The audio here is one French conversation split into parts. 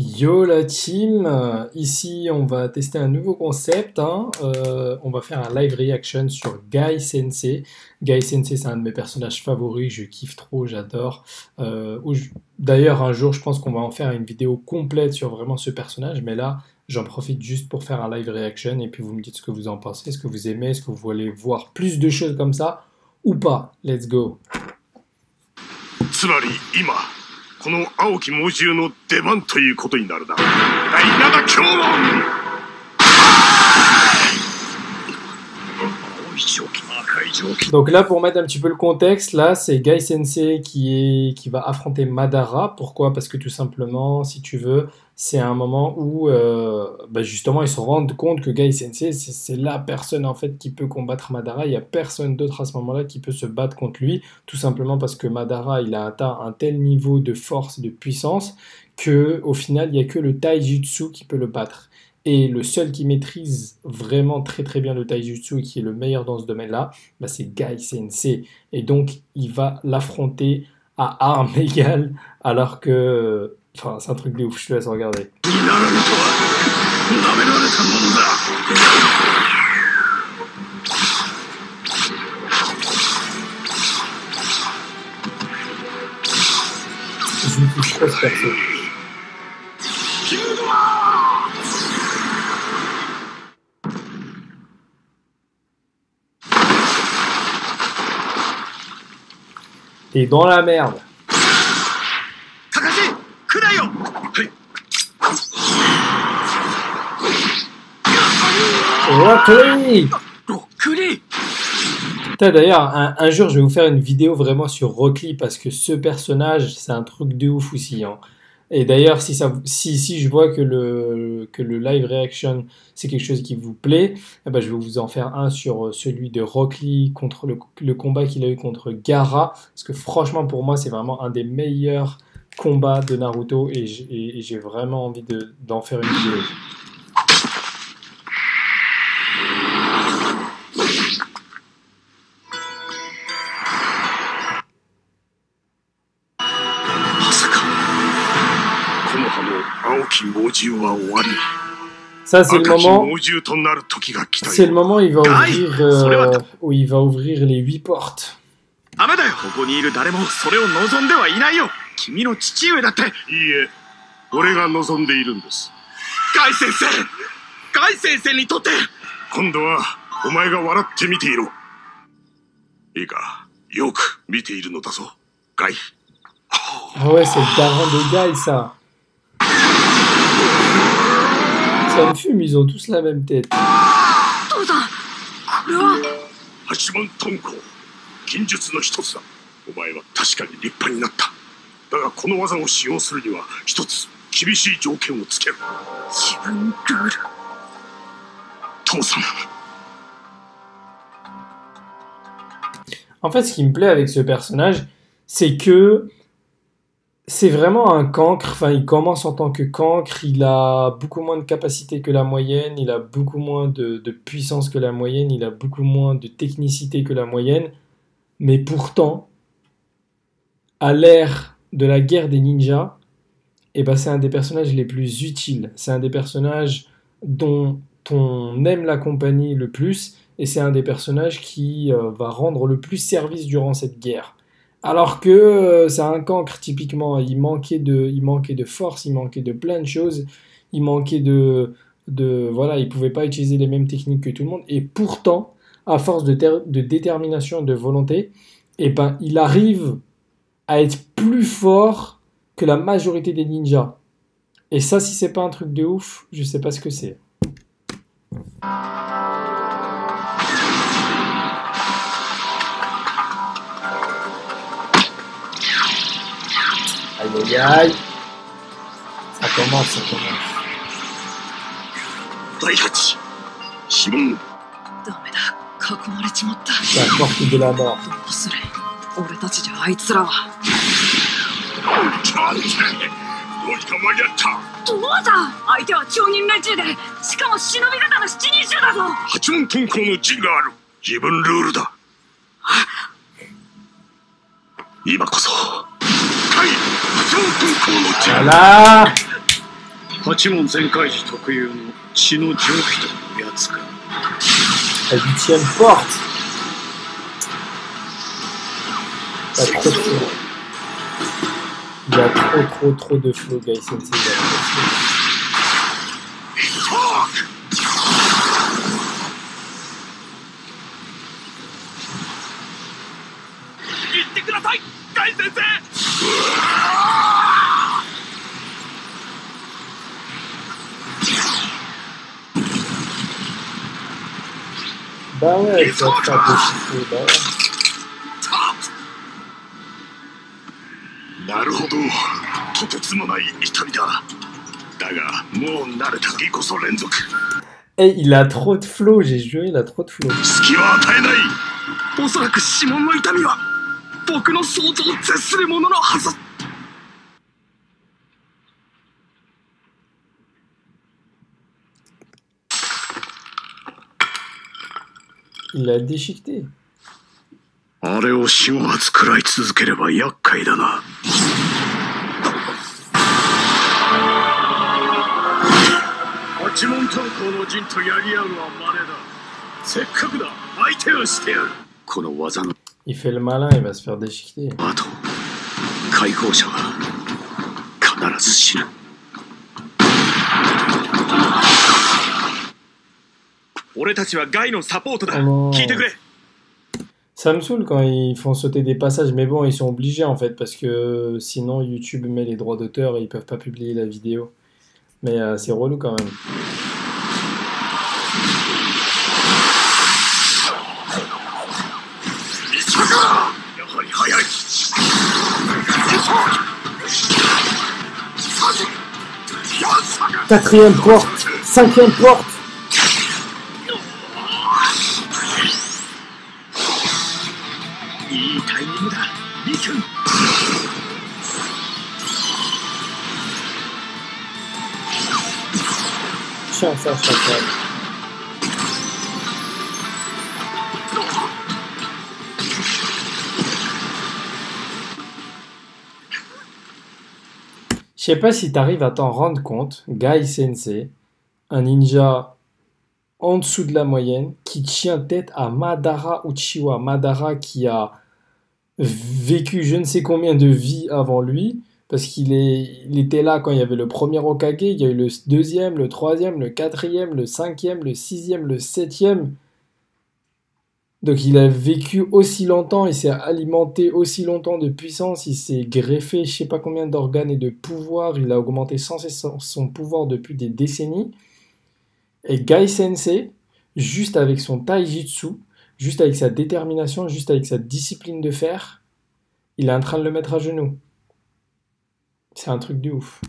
Yo la team, ici on va tester un nouveau concept, hein. On va faire un live reaction sur Guy Sensei. Guy Sensei c'est un de mes personnages favoris, je kiffe trop, j'adore. D'ailleurs un jour je pense qu'on va en faire une vidéo complète sur vraiment ce personnage, mais là j'en profite juste pour faire un live reaction et puis vous me dites ce que vous en pensez, ce que vous aimez, est-ce que vous voulez voir plus de choses comme ça ou pas. Let's go. つまり今この青き猛獣の出番ということになるな。第7強門。青い蒸気、赤い蒸気。 Donc là, pour mettre un petit peu le contexte, là, c'est Guy Sensei qui va affronter Madara. Pourquoi? Parce que tout simplement, si tu veux, c'est un moment où, justement, ils se rendent compte que Guy Sensei, c'est la personne, en fait, qui peut combattre Madara. Il n'y a personne d'autre à ce moment-là qui peut se battre contre lui, tout simplement parce que Madara, il a atteint un tel niveau de force et de puissance que, au final, il n'y a que le Taijutsu qui peut le battre. Et le seul qui maîtrise vraiment très très bien le taijutsu et qui est le meilleur dans ce domaine-là, c'est Guy Sensei. Et donc, il va l'affronter à armes égales, alors que... Enfin, c'est un truc de ouf, je te laisse regarder. Je me touche trop ce perso. T'es dans la merde. Rock Lee. D'ailleurs, un jour, je vais vous faire une vidéo vraiment sur Rock Lee parce que ce personnage, c'est un truc de ouf aussi, hein. Et d'ailleurs, si je vois que le live reaction, c'est quelque chose qui vous plaît, je vais vous en faire un sur celui de Rock Lee contre le combat qu'il a eu contre Gaara. Parce que franchement, pour moi, c'est vraiment un des meilleurs combats de Naruto et j'ai vraiment envie d'en faire une vidéo. Ça c'est le moment où il va ouvrir les 8 portes. Ah ouais, c'est le daron de Guy, ça. Ça me fume, ils ont tous la même tête. En fait, ce qui me plaît avec ce personnage, c'est que c'est vraiment un cancre, enfin il commence en tant que cancre, il a beaucoup moins de capacité que la moyenne, il a beaucoup moins de puissance que la moyenne, il a beaucoup moins de technicité que la moyenne, mais pourtant, à l'ère de la guerre des ninjas, c'est un des personnages les plus utiles, c'est un des personnages dont on aime la compagnie le plus, et c'est un des personnages qui va rendre le plus service durant cette guerre. Alors que c'est un cancre typiquement, il manquait de force, il manquait de plein de choses, il manquait voilà, il pouvait pas utiliser les mêmes techniques que tout le monde, et pourtant, à force de détermination et de volonté, il arrive à être plus fort que la majorité des ninjas. Et ça, si c'est pas un truc de ouf, je sais pas ce que c'est. Aïe aïe aïe. Ça commence. La porte de la mort. Voilà. 八門全開時特有の血の蒸気というやつか。 La 8e porte. Il y a trop de flow, Guy Sensei. Bah ouais, tu vas te faire déchiqueter, bah ouais. なるほど、とてつもない痛みだ。だが、もう慣れた時こそ連続。Eh, il a trop de flow, j'ai juré, il a trop de flow. 隙は与えない。おそらく指紋の痛みは僕の想像を絶するもののはず。Il l'a déchiqueté. あれを4、5発食らい続ければ厄介だな。八門炭鉱の陣とやり合うのは稀だ。せっかくだ、相手をしてやる。この技の Il fait le malin, il va se faire déchiqueter. あと、解放者は必ず死ぬ。俺たちはガイのサポートだ。聞いてくれ。 Ça me saoule quand ils font sauter des passages, mais bon, ils sont obligés en fait, parce que sinon YouTube met les droits d'auteur et ils peuvent pas publier la vidéo. Mais c'est relou quand même. Quatrième porte, cinquième porte. Tiens, ça, ça. Je sais pas si tu arrives à t'en rendre compte, Guy Sensei, un ninja en dessous de la moyenne, qui tient tête à Madara Uchiwa. Madara qui a vécu je ne sais combien de vies avant lui, parce il était là quand il y avait le premier Hokage, il y a eu le deuxième, le troisième, le quatrième, le cinquième, le sixième, le septième. Donc il a vécu aussi longtemps, il s'est alimenté aussi longtemps de puissance, il s'est greffé je sais pas combien d'organes et de pouvoirs, il a augmenté sans cesse son pouvoir depuis des décennies. Et Guy Sensei, juste avec son taijutsu, juste avec sa détermination, juste avec sa discipline de fer, il est en train de le mettre à genoux. C'est un truc de ouf.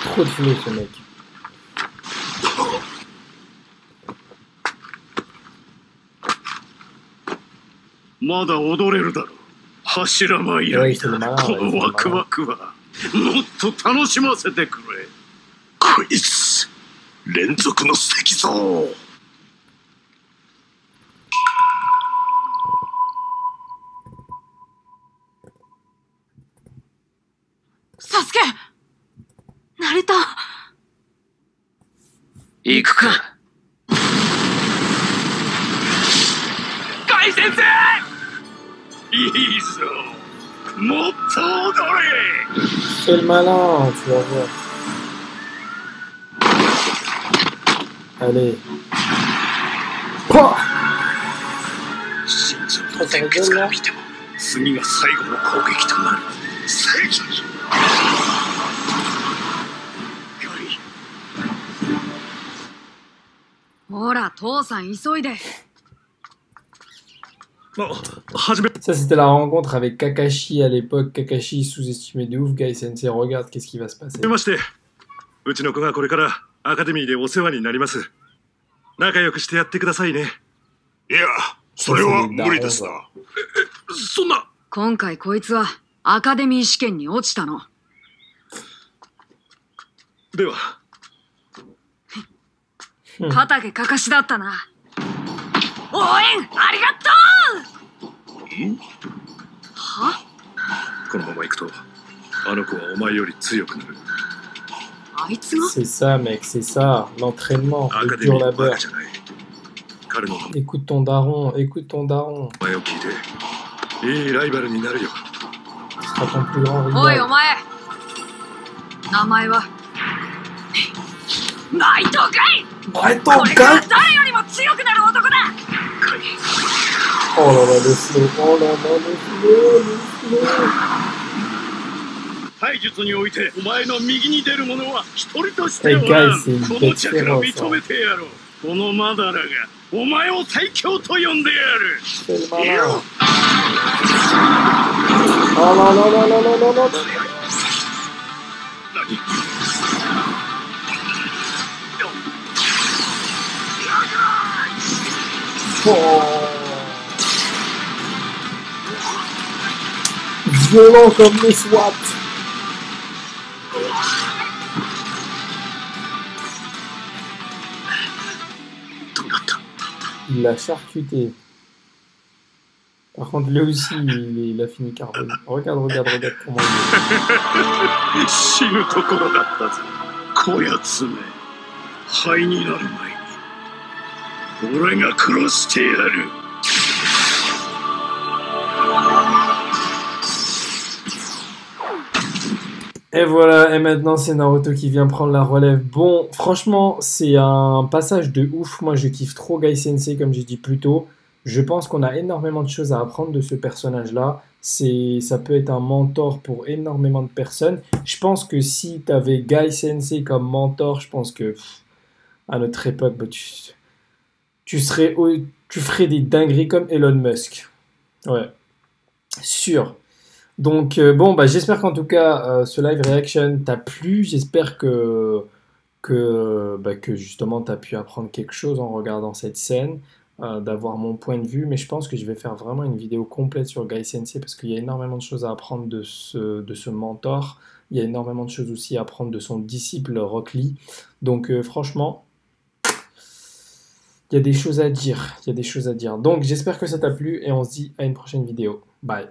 Trop de flow ce mec. Mada odoreru daro. Hashirama irai da. Kono wakuwaku wa motto tanoshimasete kure. Koitsu, renzoku no sekizo. サスケ、成田。行くか。ガイ先生。いいぞ。もっと踊れ。Fais le malin, tu vas voir. Allez. Pouah! 心臓の点血から見ても次が最後の攻撃となる。正義。 ほら、父さん急いで。 Ça, c'était la rencontre avec Kakashi à l'époque. Kakashi sous-estimé de ouf. Guy Sensei, regarde, qu'est-ce qui va se passer. うちの子がこれからアカデミーでお世話になります。仲良くしてやってくださいね。いや、それは無理ですな。そんな。今回こいつはアカデミー試験に落ちたの。では。片毛かかしだったな。応援ありがとう。は？このまま行くとあの子はお前より強くなる。あいつが C'est ça, mec, c'est ça. L'entraînement, ア le カデミ dur ーのバ labeur. カじゃない。彼の Écoute ton daron, écoute ton daron. 名前を聞いていいライバルになるよ。 Ce sera ton plus grand おいお rival. 前、名前はナイトガイ。 Arrête こ ton れから gars! 誰よりも強くなる男だ。 Oh là là, le flow, oh là là, le flow. 体術においてお前の右に出る者は一人として Hey おら guys, ん。 c'est une この bête 茶から féroce. 認めてやろう。このマダラがお前を最強と呼んでやる。 C'est le malin. Oh là là là là là là là. 何 Oh. Violent comme les SWAT. どうなった Il l'a charcuté. Par contre, lui aussi, il a fini carbone. Regarde, regarde, regarde comment il est. 死ぬところだったぞ。こやつめ。灰になる前に俺が殺してやる。 Et voilà, et maintenant c'est Naruto qui vient prendre la relève. Bon, franchement, c'est un passage de ouf. Moi, je kiffe trop Gai Sensei, comme j'ai dit plus tôt. Je pense qu'on a énormément de choses à apprendre de ce personnage-là. Ça peut être un mentor pour énormément de personnes. Je pense que si tu avais Gai Sensei comme mentor, je pense que à notre époque, bah, tu ferais des dingueries comme Elon Musk. Ouais, sûr. Donc bon, bah, j'espère qu'en tout cas ce live reaction t'a plu. J'espère que justement t'as pu apprendre quelque chose en regardant cette scène, d'avoir mon point de vue. Mais je pense que je vais faire vraiment une vidéo complète sur Gai Sensei parce qu'il y a énormément de choses à apprendre de ce mentor. Il y a énormément de choses aussi à apprendre de son disciple Rock Lee. Donc franchement, il y a des choses à dire. Il y a des choses à dire. Donc j'espère que ça t'a plu et on se dit à une prochaine vidéo. Bye.